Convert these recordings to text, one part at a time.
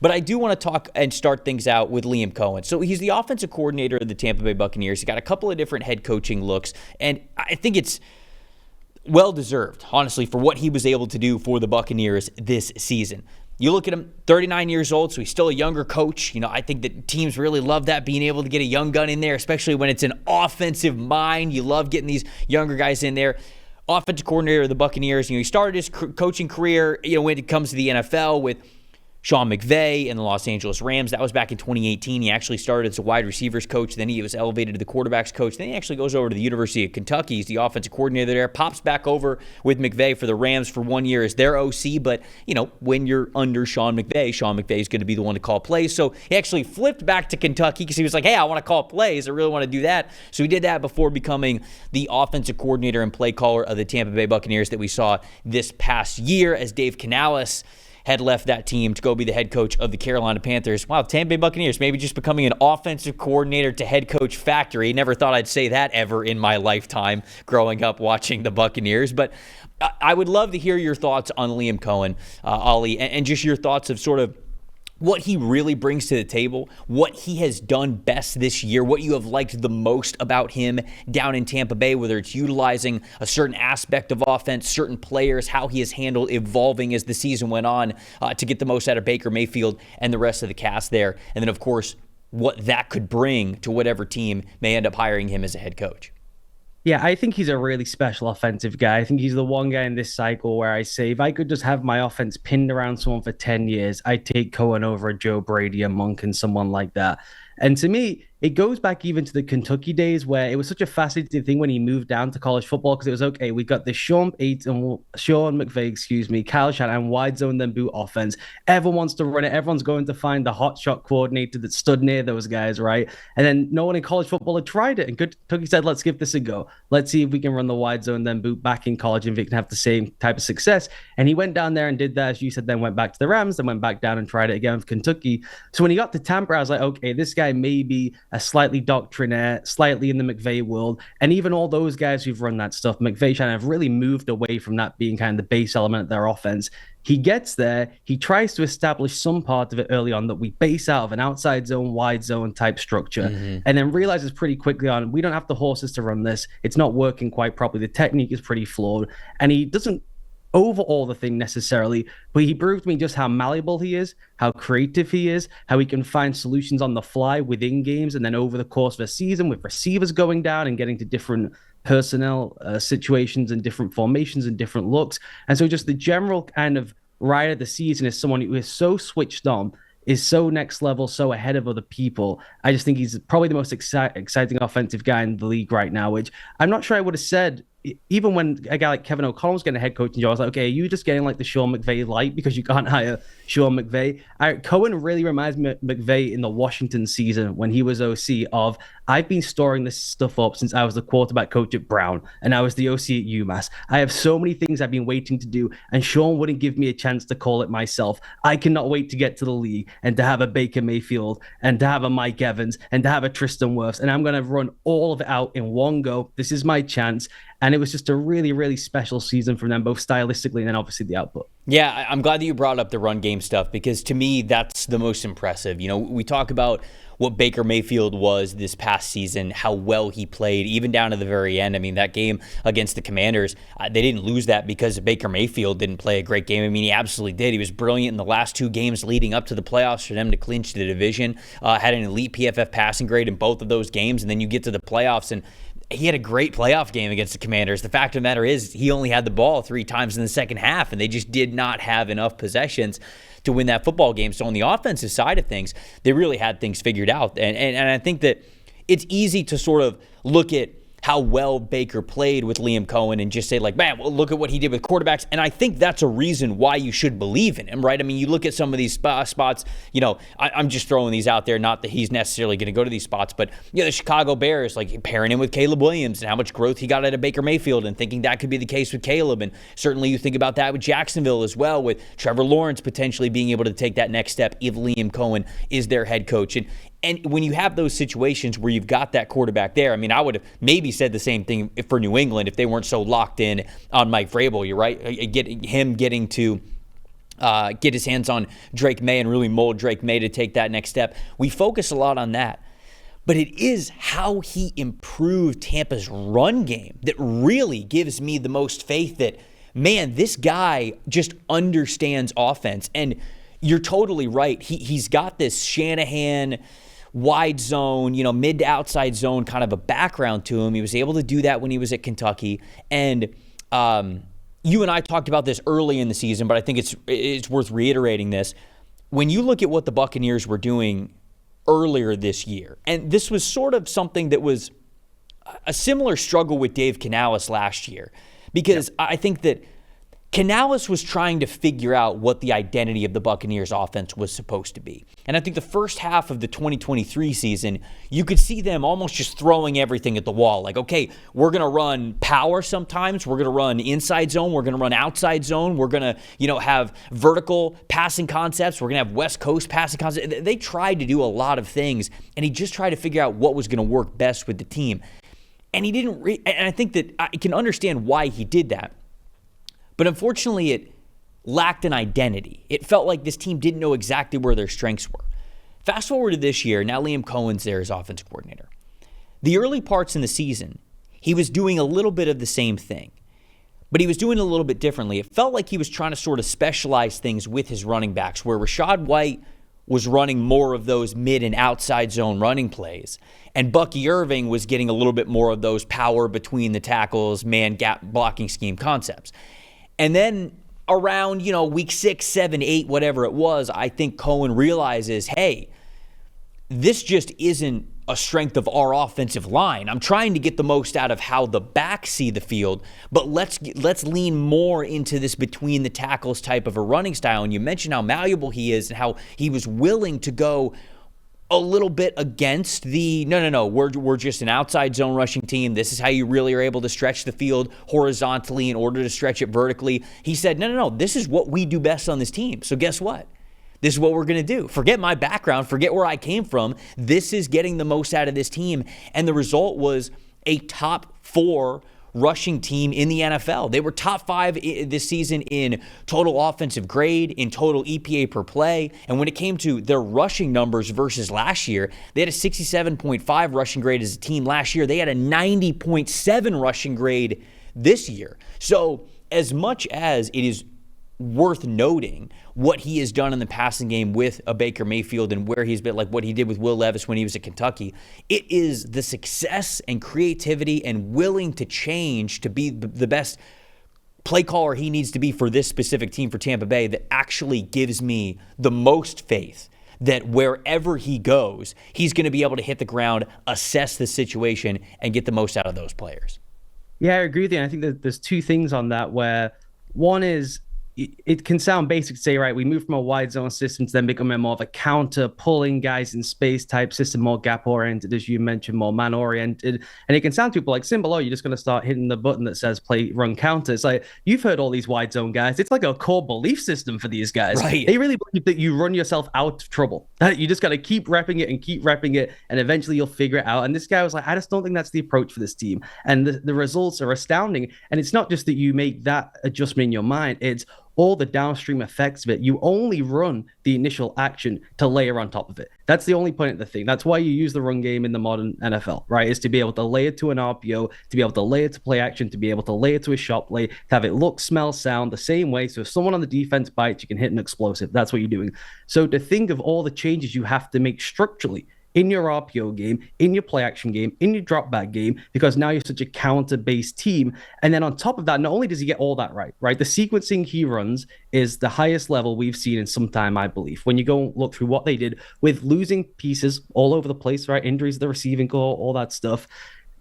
But I do want to talk and start things out with Liam Coen. So he's the offensive coordinator of the Tampa Bay Buccaneers. He's got a couple of different head coaching looks, and I think it's well-deserved, honestly, for what he was able to do for the Buccaneers this season. You look at him, 39 years old, so he's still a younger coach. I think that teams really love that, being able to get a young gun in there, especially when it's an offensive mind. You love getting these younger guys in there. Offensive coordinator of the Buccaneers. He started his coaching career, when it comes to the NFL with Sean McVay and the Los Angeles Rams. That was back in 2018. He actually started as a wide receivers coach. Then he was elevated to the quarterbacks coach. Then he actually goes over to the University of Kentucky. He's the offensive coordinator there. Pops back over with McVay for the Rams for 1 year as their OC. But, when you're under Sean McVay is going to be the one to call plays. So he actually flipped back to Kentucky because he was like, hey, I want to call plays. I really want to do that. So he did that before becoming the offensive coordinator and play caller of the Tampa Bay Buccaneers that we saw this past year as Dave Canales had left that team to go be the head coach of the Carolina Panthers. Wow, Tampa Bay Buccaneers maybe just becoming an offensive coordinator to head coach factory. Never thought I'd say that ever in my lifetime growing up watching the Buccaneers. But I would love to hear your thoughts on Liam Coen, Ollie, and just your thoughts of sort of what he really brings to the table, what he has done best this year, what you have liked the most about him down in Tampa Bay, whether it's utilizing a certain aspect of offense, certain players, how he has handled evolving as the season went on to get the most out of Baker Mayfield and the rest of the cast there. And then, of course, what that could bring to whatever team may end up hiring him as a head coach. Yeah, I think he's a really special offensive guy. I think he's the one guy in this cycle where I say, if I could just have my offense pinned around someone for 10 years, I'd take Coen over a Joe Brady, a Monk, and someone like that. And to me, it goes back even to the Kentucky days where it was such a fascinating thing when he moved down to college football because it was, okay, we got this Sean McVay, Kyle Shanahan, wide zone then boot offense. Everyone wants to run it. Everyone's going to find the hot shot coordinator that stood near those guys, right? And then no one in college football had tried it. And Kentucky said, let's give this a go. Let's see if we can run the wide zone then boot back in college and if we can have the same type of success. And he went down there and did that, as you said, then went back to the Rams, then went back down and tried it again with Kentucky. So when he got to Tampa, I was like, okay, this guy may be a slightly doctrinaire, slightly in the McVay world. And even all those guys who've run that stuff, McVay Shannon, have really moved away from that being kind of the base element of their offense. He gets there, he tries to establish some part of it early on that we base out of an outside zone, wide zone type structure, and then realizes pretty quickly on, we don't have the horses to run this. It's not working quite properly. The technique is pretty flawed. And he doesn't overhaul the thing necessarily, but he proved to me just how malleable he is, how creative he is, how he can find solutions on the fly within games and then over the course of a season with receivers going down and getting to different personnel situations and different formations and different looks. And so just the general kind of ride of the season is someone who is so switched on, is so next level, so ahead of other people. I just think he's probably the most exciting offensive guy in the league right now, which I'm not sure I would have said even when a guy like Kevin O'Connell was getting a head coaching job. I was like, okay, are you just getting like the Sean McVay light because you can't hire Sean McVay? Coen really reminds me of McVay in the Washington season when he was OC of, I've been storing this stuff up since I was the quarterback coach at Brown and I was the OC at UMass. I have so many things I've been waiting to do and Sean wouldn't give me a chance to call it myself. I cannot wait to get to the league and to have a Baker Mayfield and to have a Mike Evans and to have a Tristan Wirfs, and I'm going to run all of it out in one go. This is my chance. And it was just a really, really special season from them, both stylistically and then obviously the output. Yeah, I'm glad that you brought up the run game stuff because to me, that's the most impressive. We talk about what Baker Mayfield was this past season, how well he played, even down to the very end. I mean, that game against the Commanders, they didn't lose that because Baker Mayfield didn't play a great game. I mean, he absolutely did. He was brilliant in the last two games leading up to the playoffs for them to clinch the division. Had an elite PFF passing grade in both of those games, and then you get to the playoffs and he had a great playoff game against the Commanders. The fact of the matter is he only had the ball 3 times in the second half, and they just did not have enough possessions to win that football game. So on the offensive side of things, they really had things figured out. And I think that it's easy to sort of look at how well Baker played with Liam Coen and just say like, man, well, look at what he did with quarterbacks. And I think that's a reason why you should believe in him, right? I mean, you look at some of these spots, I'm just throwing these out there, not that he's necessarily going to go to these spots, but the Chicago Bears, like pairing him with Caleb Williams and how much growth he got out of Baker Mayfield and thinking that could be the case with Caleb. And certainly you think about that with Jacksonville as well, with Trevor Lawrence potentially being able to take that next step if Liam Coen is their head coach. And when you have those situations where you've got that quarterback there, I mean, I would have maybe said the same thing for New England if they weren't so locked in on Mike Vrabel. You're right. Getting to get his hands on Drake May and really mold Drake May to take that next step. We focus a lot on that. But it is how he improved Tampa's run game that really gives me the most faith that, man, this guy just understands offense. And you're totally right. He's got this Shanahan wide zone, mid to outside zone kind of a background to him. He was able to do that when he was at Kentucky. And you and I talked about this early in the season, but I think it's worth reiterating this. When you look at what the Buccaneers were doing earlier this year, and this was sort of something that was a similar struggle with Dave Canales last year, because I think that Canales was trying to figure out what the identity of the Buccaneers offense was supposed to be. And I think the first half of the 2023 season, you could see them almost just throwing everything at the wall. Like, okay, we're going to run power sometimes. We're going to run inside zone. We're going to run outside zone. We're going to, have vertical passing concepts. We're going to have West Coast passing concepts. They tried to do a lot of things, and he just tried to figure out what was going to work best with the team. And he didn't and I think that I can understand why he did that. But unfortunately, it lacked an identity. It felt like this team didn't know exactly where their strengths were. Fast forward to this year, now Liam Coen's there as offense coordinator. The early parts in the season, he was doing a little bit of the same thing, but he was doing it a little bit differently. It felt like he was trying to sort of specialize things with his running backs, where Rachaad White was running more of those mid and outside zone running plays, and Bucky Irving was getting a little bit more of those power between the tackles, man gap blocking scheme concepts. And then around, week 6, 7, 8, whatever it was, I think Coen realizes, hey, this just isn't a strength of our offensive line. I'm trying to get the most out of how the backs see the field, but let's lean more into this between the tackles type of a running style. And you mentioned how malleable he is and how he was willing to go a little bit against the, no, we're just an outside zone rushing team. This is how you really are able to stretch the field horizontally in order to stretch it vertically. He said, no, this is what we do best on this team. So guess what? This is what we're going to do. Forget my background. Forget where I came from. This is getting the most out of this team. And the result was a top 4 rushing team in the NFL. They were top 5 this season in total offensive grade, in total EPA per play. And when it came to their rushing numbers versus last year, they had a 67.5 rushing grade as a team last year. They had a 90.7 rushing grade this year. So as much as it is worth noting what he has done in the passing game with a Baker Mayfield and where he's been, like what he did with Will Levis when he was at Kentucky, it is the success and creativity and willing to change to be the best play caller he needs to be for this specific team for Tampa Bay that actually gives me the most faith that wherever he goes, he's going to be able to hit the ground, assess the situation, and get the most out of those players. Yeah, I agree with you. And I think that there's 2 things on that, where one is, it can sound basic to say, right, we move from a wide zone system to then become more of a counter, pulling guys in space type system, more gap oriented, as you mentioned, more man oriented. And it can sound to people like, simple, you're just going to start hitting the button that says play, run, counter. It's like, you've heard all these wide zone guys. It's like a core belief system for these guys. Right. They really believe that you run yourself out of trouble. You just got to keep repping it, and eventually you'll figure it out. And this guy was like, I just don't think that's the approach for this team. And the results are astounding. And it's not just that you make that adjustment in your mind, it's all the downstream effects of it. You only run the initial action to layer on top of it. That's the only point of the thing. That's why you use the run game in the modern NFL, right? Is to be able to layer to an RPO, to be able to layer to play action, to be able to layer to a shot play, to have it look, smell, sound the same way. So if someone on the defense bites, you can hit an explosive. That's what you're doing. So to think of all the changes you have to make structurally in your RPO game, in your play action game, in your drop back game, because now you're such a counter-based team. And then on top of that, not only does he get all that right? The sequencing he runs is the highest level we've seen in some time, I believe. When you go and look through what they did with losing pieces all over the place, right? Injuries to the receiving core, all that stuff.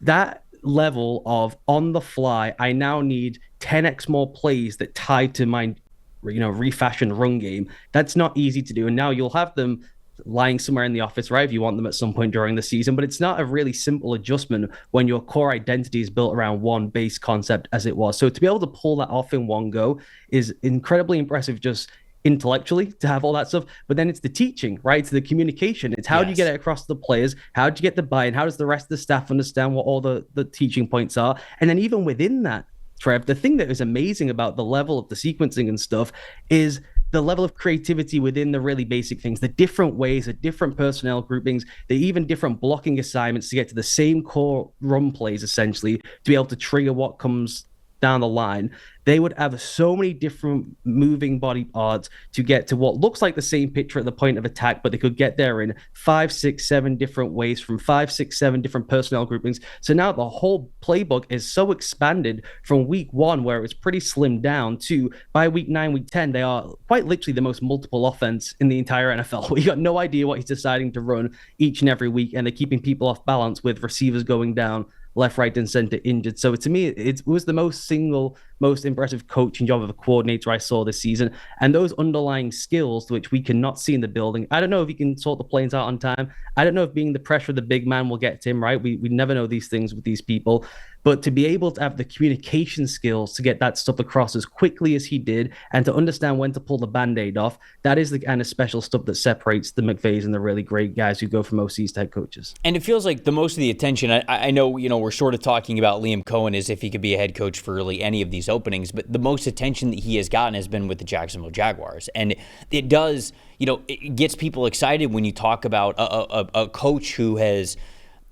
That level of on the fly, I now need 10x more plays that tie to my, refashioned run game. That's not easy to do. And now you'll have them lying somewhere in the office, right, if you want them at some point during the season. But it's not a really simple adjustment when your core identity is built around one base concept as it was. So to be able to pull that off in one go is incredibly impressive, just intellectually, to have all that stuff. But then it's the teaching, right? It's the communication. It's how do you get it across to the players? How do you get the buy-in? How does the rest of the staff understand what all the teaching points are? And then even within that, Trev, the thing that is amazing about the level of the sequencing and stuff is the level of creativity within the really basic things, the different ways, the different personnel groupings, the even different blocking assignments to get to the same core run plays, essentially, to be able to trigger what comes down the line. They would have so many different moving body parts to get to what looks like the same picture at the point of attack, but they could get there in 5, 6, 7 different ways from 5, 6, 7 different personnel groupings. So now the whole playbook is so expanded from week 1, where it was pretty slimmed down, to by week 9, week 10, they are quite literally the most multiple offense in the entire NFL. We got no idea what he's deciding to run each and every week, and they're keeping people off balance with receivers going down left, right, and center injured. So to me, it was the most impressive coaching job of a coordinator I saw this season. And those underlying skills, which we cannot see in the building, I don't know if he can sort the planes out on time. I don't know if being the pressure of the big man will get to him, right? We never know these things with these people. But to be able to have the communication skills to get that stuff across as quickly as he did, and to understand when to pull the Band-Aid off, that is the kind of special stuff that separates the McVays and the really great guys who go from OCs to head coaches. And it feels like the most of the attention, I know, we're sort of talking about Liam Coen as if he could be a head coach for really any of these openings, but the most attention that he has gotten has been with the Jacksonville Jaguars. And it does, it gets people excited when you talk about a coach who has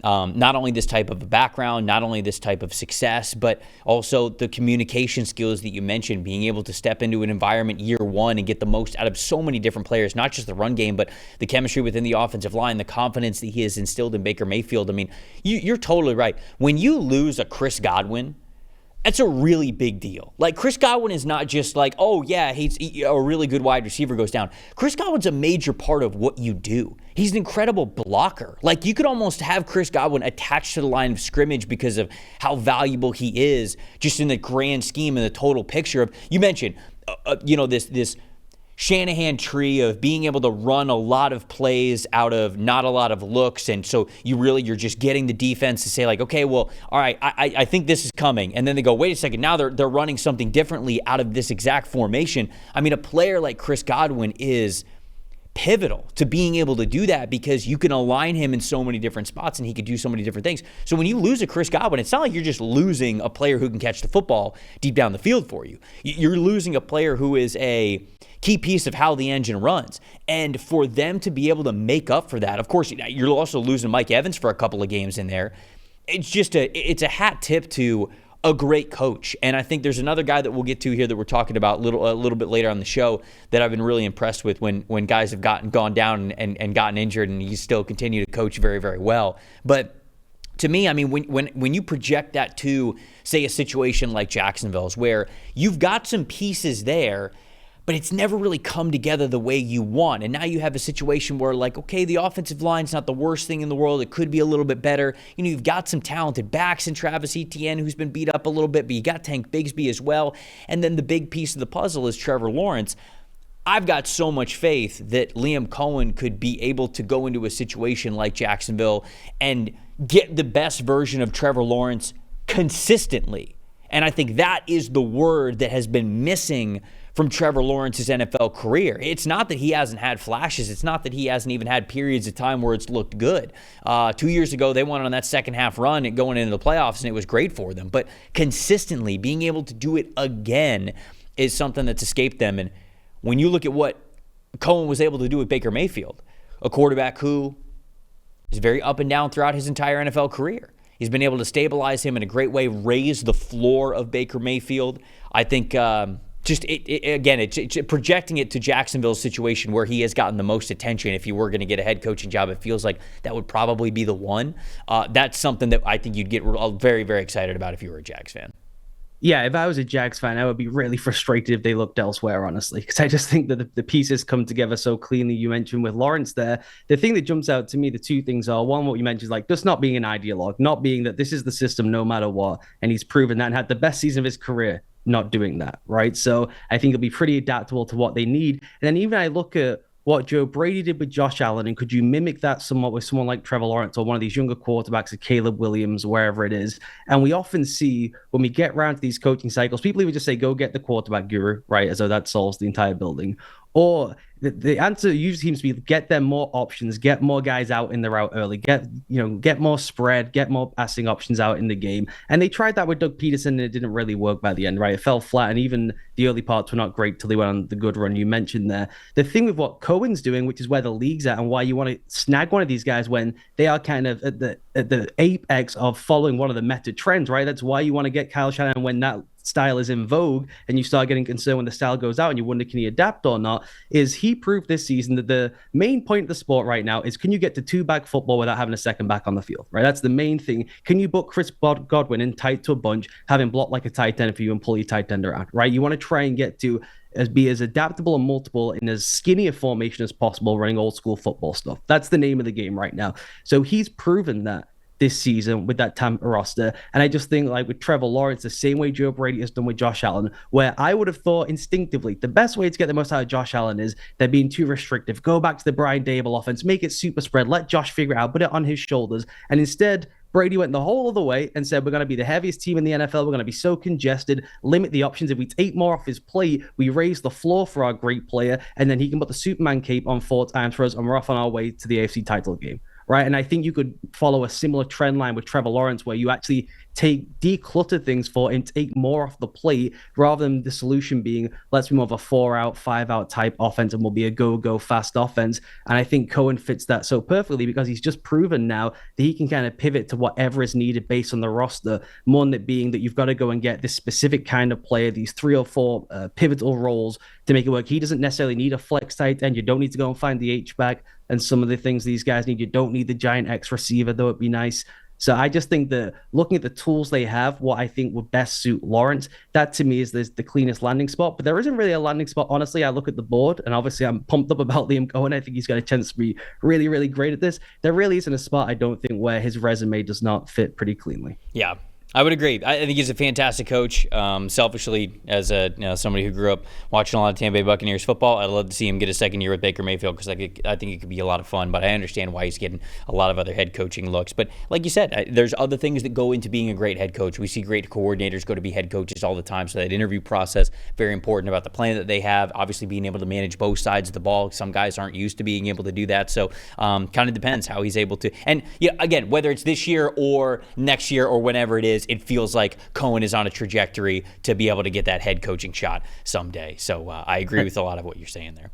not only this type of a background, not only this type of success, but also the communication skills that you mentioned, being able to step into an environment year one and get the most out of so many different players, not just the run game, but the chemistry within the offensive line, the confidence that he has instilled in Baker Mayfield. I mean, you're totally right. When you lose a Chris Godwin, that's a really big deal. Like, Chris Godwin is not just like, oh, yeah, he's a really good wide receiver goes down. Chris Godwin's a major part of what you do. He's an incredible blocker. Like, you could almost have Chris Godwin attached to the line of scrimmage because of how valuable he is just in the grand scheme and the total picture of, you mentioned, this Shanahan tree of being able to run a lot of plays out of not a lot of looks. And so you're just getting the defense to say, like, okay, well, all right, I think this is coming. And then they go, wait a second, now they're running something differently out of this exact formation. I mean, a player like Chris Godwin is pivotal to being able to do that, because you can align him in so many different spots and he could do so many different things. So when you lose a Chris Godwin, it's not like you're just losing a player who can catch the football deep down the field for you. You're losing a player who is a key piece of how the engine runs. And for them to be able to make up for that, of course, you're also losing Mike Evans for a couple of games in there. It's a hat tip to a great coach. And I think there's another guy that we'll get to here that we're talking about a little bit later on the show that I've been really impressed with when guys have gone down and gotten injured, and he's still continued to coach very, very well. But to me, I mean, when you project that to, say, a situation like Jacksonville's, where you've got some pieces there, but it's never really come together the way you want. And now you have a situation where, like, okay, the offensive line's not the worst thing in the world. It could be a little bit better. You've got some talented backs in Travis Etienne, who's been beat up a little bit, but you got Tank Bigsby as well. And then the big piece of the puzzle is Trevor Lawrence. I've got so much faith that Liam Coen could be able to go into a situation like Jacksonville and get the best version of Trevor Lawrence consistently. And I think that is the word that has been missing from Trevor Lawrence's NFL career. It's not that he hasn't had flashes. It's not that he hasn't even had periods of time where it's looked good. 2 years ago, they went on that second half run and going into the playoffs, and it was great for them. But consistently being able to do it again is something that's escaped them. And when you look at what Coen was able to do with Baker Mayfield, a quarterback who is very up and down throughout his entire NFL career, he's been able to stabilize him in a great way, raise the floor of Baker Mayfield. I think it's projecting it to Jacksonville's situation where he has gotten the most attention. If you were going to get a head coaching job, it feels like that would probably be the one. That's something that I think you'd get very, very excited about if you were a Jags fan. Yeah, if I was a Jags fan, I would be really frustrated if they looked elsewhere, honestly, because I just think that the pieces come together so cleanly. You mentioned with Lawrence there, the thing that jumps out to me, the two things are, one, what you mentioned is like just not being an ideologue, not being that this is the system no matter what, and he's proven that and had the best season of his career not doing that, right? So I think it'll be pretty adaptable to what they need. And then even I look at what Joe Brady did with Josh Allen, and could you mimic that somewhat with someone like Trevor Lawrence or one of these younger quarterbacks, like Caleb Williams, wherever it is? And we often see when we get around to these coaching cycles, people even just say, go get the quarterback guru, right? As though that solves the entire building. Or the answer usually seems to be get them more options, get more guys out in the route early, get more spread, get more passing options out in the game. And they tried that with Doug Peterson, and it didn't really work by the end, right? It fell flat, and even the early parts were not great till they went on the good run you mentioned there. The thing with what Cohen's doing, which is where the league's at, and why you want to snag one of these guys when they are kind of at the apex of following one of the meta trends, right? That's why you want to get Kyle Shanahan when that style is in vogue and you start getting concerned when the style goes out and you wonder can he adapt or not, is he proved this season that the main point of the sport right now is can you get to two-back football without having a second back on the field, right? That's the main thing. Can you book Chris Godwin in tight to a bunch, have him block like a tight end for you and pull your tight end around, right? You want to try and get to be as adaptable and multiple in as skinny a formation as possible running old school football stuff. That's the name of the game right now. So he's proven that this season with that Tampa roster. And I just think like with Trevor Lawrence, the same way Joe Brady has done with Josh Allen, where I would have thought instinctively the best way to get the most out of Josh Allen is they're being too restrictive. Go back to the Brian Daboll offense, make it super spread, let Josh figure it out, put it on his shoulders. And instead, Brady went the whole other way and said, we're going to be the heaviest team in the NFL. We're going to be so congested, limit the options. If we take more off his plate, we raise the floor for our great player, and then he can put the Superman cape on 4 times for us, and we're off on our way to the AFC title game. Right. And I think you could follow a similar trend line with Trevor Lawrence, where you actually declutter things for him, take more off the plate, rather than the solution being let's be more of a 4-out, 5-out type offense and we'll be a go fast offense. And I think Cohen fits that so perfectly because he's just proven now that he can kind of pivot to whatever is needed based on the roster, more than it being that you've got to go and get this specific kind of player, these 3 or 4 pivotal roles to make it work. He doesn't necessarily need a flex tight end. You don't need to go and find the H-back and some of the things these guys need. You don't need the giant X receiver, though it'd be nice. So I just think that looking at the tools they have, what I think would best suit Lawrence, that to me is the cleanest landing spot. But there isn't really a landing spot. Honestly, I look at the board, and obviously I'm pumped up about Liam Coen. I think he's got a chance to be really, really great at this. There really isn't a spot, I don't think, where his resume does not fit pretty cleanly. Yeah. I would agree. I think he's a fantastic coach. Selfishly, as somebody who grew up watching a lot of Tampa Bay Buccaneers football, I'd love to see him get a second year with Baker Mayfield because I think it could be a lot of fun. But I understand why he's getting a lot of other head coaching looks. But like you said, there's other things that go into being a great head coach. We see great coordinators go to be head coaches all the time. So that interview process, very important about the plan that they have. Obviously, being able to manage both sides of the ball. Some guys aren't used to being able to do that. So kind of depends how he's able to. And again, whether it's this year or next year or whenever it is, it feels like Cohen is on a trajectory to be able to get that head coaching shot someday. So I agree with a lot of what you're saying there.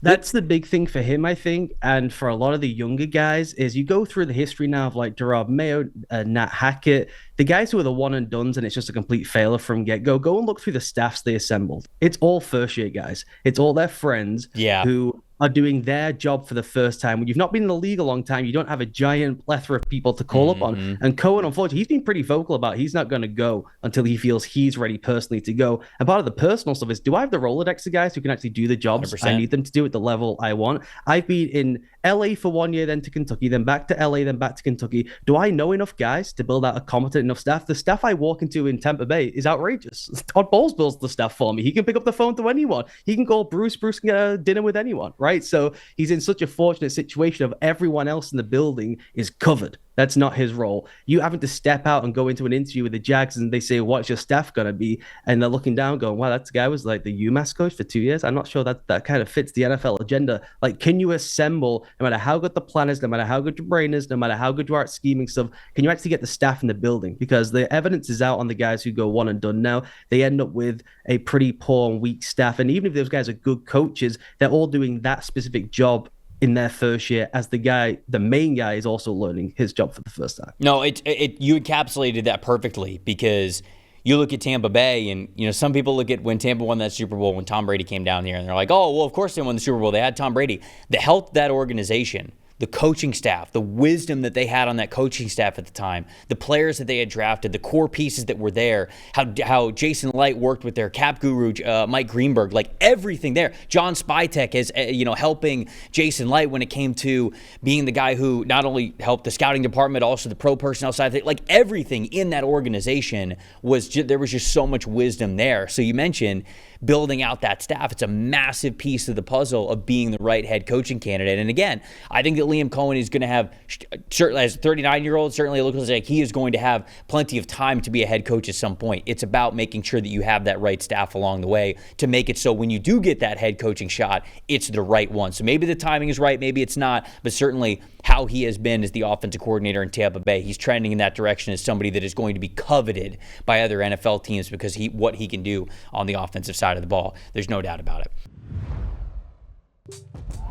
That's the big thing for him, I think, and for a lot of the younger guys, is you go through the history now of like Gerard Mayo, Nat Hackett, the guys who are the one and dones and it's just a complete failure from get-go. Go and look through the staffs they assembled. It's all first-year guys. It's all their friends who are doing their job for the first time. When you've not been in the league a long time, you don't have a giant plethora of people to call up on. And Cohen, unfortunately, he's been pretty vocal about he's not going to go until he feels he's ready personally to go. And part of the personal stuff is, do I have the Rolodex of guys who can actually do the jobs 100%. I need them to do at the level I want? I've been in LA for 1 year, then to Kentucky, then back to LA, then back to Kentucky. Do I know enough guys to build out a competent enough staff? The staff I walk into in Tampa Bay is outrageous. Todd Bowles builds the staff for me. He can pick up the phone to anyone. He can call Bruce. Bruce can get a dinner with anyone, right? So he's in such a fortunate situation of everyone else in the building is covered. That's not his role. You having to step out and go into an interview with the Jags and they say, what's your staff going to be? And they're looking down going, wow, that guy was like the UMass coach for 2 years. I'm not sure that kind of fits the NFL agenda. Like, can you assemble, no matter how good the plan is, no matter how good your brain is, no matter how good you are at scheming stuff, can you actually get the staff in the building? Because the evidence is out on the guys who go one and done now. They end up with a pretty poor and weak staff. And even if those guys are good coaches, they're all doing that specific job in their first year as the main guy is also learning his job for the first time. No, you encapsulated that perfectly, because you look at Tampa Bay and, some people look at when Tampa won that Super Bowl, when Tom Brady came down here, and they're like, oh, well, of course they won the Super Bowl. They had Tom Brady. The health of that organization, the coaching staff, the wisdom that they had on that coaching staff at the time, the players that they had drafted, the core pieces that were there, how Jason Light worked with their cap guru, Mike Greenberg, like everything there. John Spytek is, helping Jason Light when it came to being the guy who not only helped the scouting department, also the pro personnel side of it. Like everything in that organization there was just so much wisdom there. So you mentioned building out that staff. It's a massive piece of the puzzle of being the right head coaching candidate. And again, I think that Liam Coen is going to have, certainly as a 39-year-old, certainly it looks like he is going to have plenty of time to be a head coach at some point. It's about making sure that you have that right staff along the way to make it so when you do get that head coaching shot, it's the right one. So maybe the timing is right, maybe it's not, but certainly how he has been as the offensive coordinator in Tampa Bay, he's trending in that direction as somebody that is going to be coveted by other NFL teams because what he can do on the offensive side of the ball. There's no doubt about it.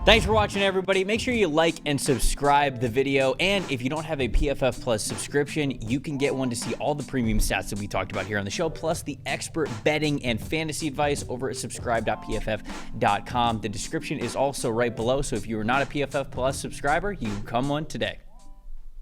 Thanks for watching, everybody. Make sure you like and subscribe the video. And if you don't have a PFF Plus subscription, you can get one to see all the premium stats that we talked about here on the show, plus the expert betting and fantasy advice over at subscribe.pff.com. The description is also right below. So if you are not a PFF Plus subscriber, you can come one today.